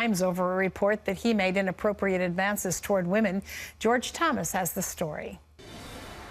Times over a report that he made inappropriate advances toward women. George Thomas has the story.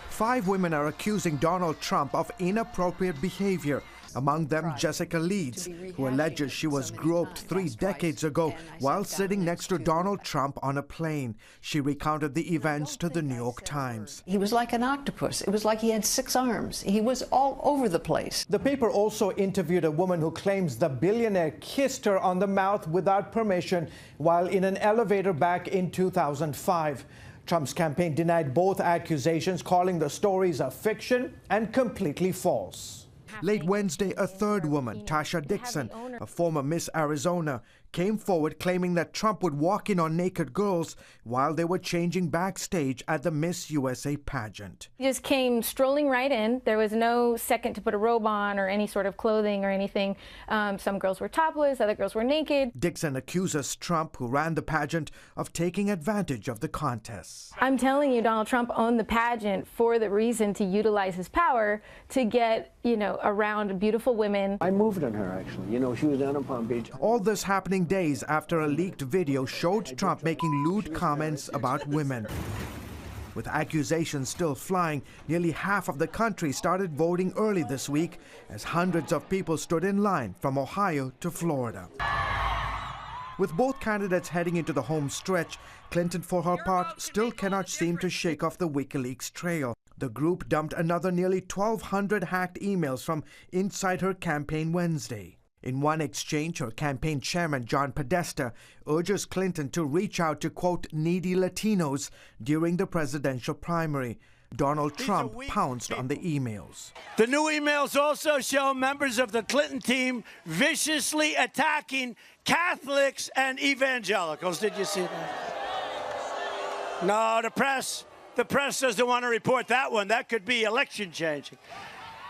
5 women are accusing Donald Trump of inappropriate behavior. Among them, Jessica Leeds, who alleges she was groped 3 decades ago while sitting next to Donald Trump on a plane. She recounted the events to the New York Times. He was like an octopus. It was like he had 6 arms. He was all over the place. The paper also interviewed a woman who claims the billionaire kissed her on the mouth without permission while in an elevator back in 2005. Trump's campaign denied both accusations, calling the stories a fiction and completely false. Late Wednesday, a 3rd woman, Tasha Dixon, a former Miss Arizona, came forward claiming that Trump would walk in on naked girls while they were changing backstage at the Miss USA pageant. He just came strolling right in. There was no second to put a robe on or any sort of clothing or anything. Some girls were topless, other girls were naked. Dixon accuses Trump, who ran the pageant, of taking advantage of the contest. I'm telling you, Donald Trump owned the pageant for the reason to utilize his power to get, around beautiful women. I moved on her, actually. She was down in Palm Beach. All this happening days after a leaked video showed Trump making lewd comments about women. With accusations still flying, nearly half of the country started voting early this week as hundreds of people stood in line from Ohio to Florida. With both candidates heading into the home stretch, Clinton, for her part, still cannot seem to shake off the WikiLeaks trail. The group dumped another nearly 1,200 hacked emails from inside her campaign Wednesday. In one exchange, her campaign chairman, John Podesta, urges Clinton to reach out to, quote, needy Latinos during the presidential primary. Donald Trump pounced on the emails. The new emails also show members of the Clinton team viciously attacking Catholics and evangelicals. Did you see that? No, the press doesn't want to report that one. That could be election changing.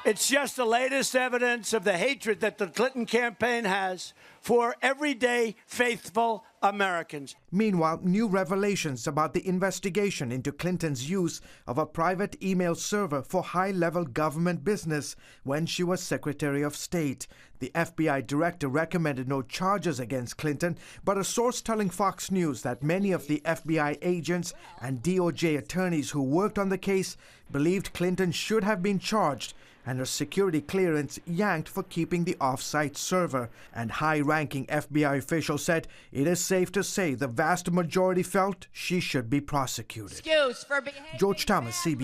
It's just the latest evidence of the hatred that the Clinton campaign has for everyday faithful Americans. Meanwhile, new revelations about the investigation into Clinton's use of a private email server for high-level government business when she was Secretary of State. The FBI director recommended no charges against Clinton, but a source telling Fox News that many of the FBI agents and DOJ attorneys who worked on the case believed Clinton should have been charged and her security clearance yanked for keeping the off-site server. And high-ranking FBI officials said it is safe to say the vast majority felt she should be prosecuted. Excuse for George Thomas, CBS.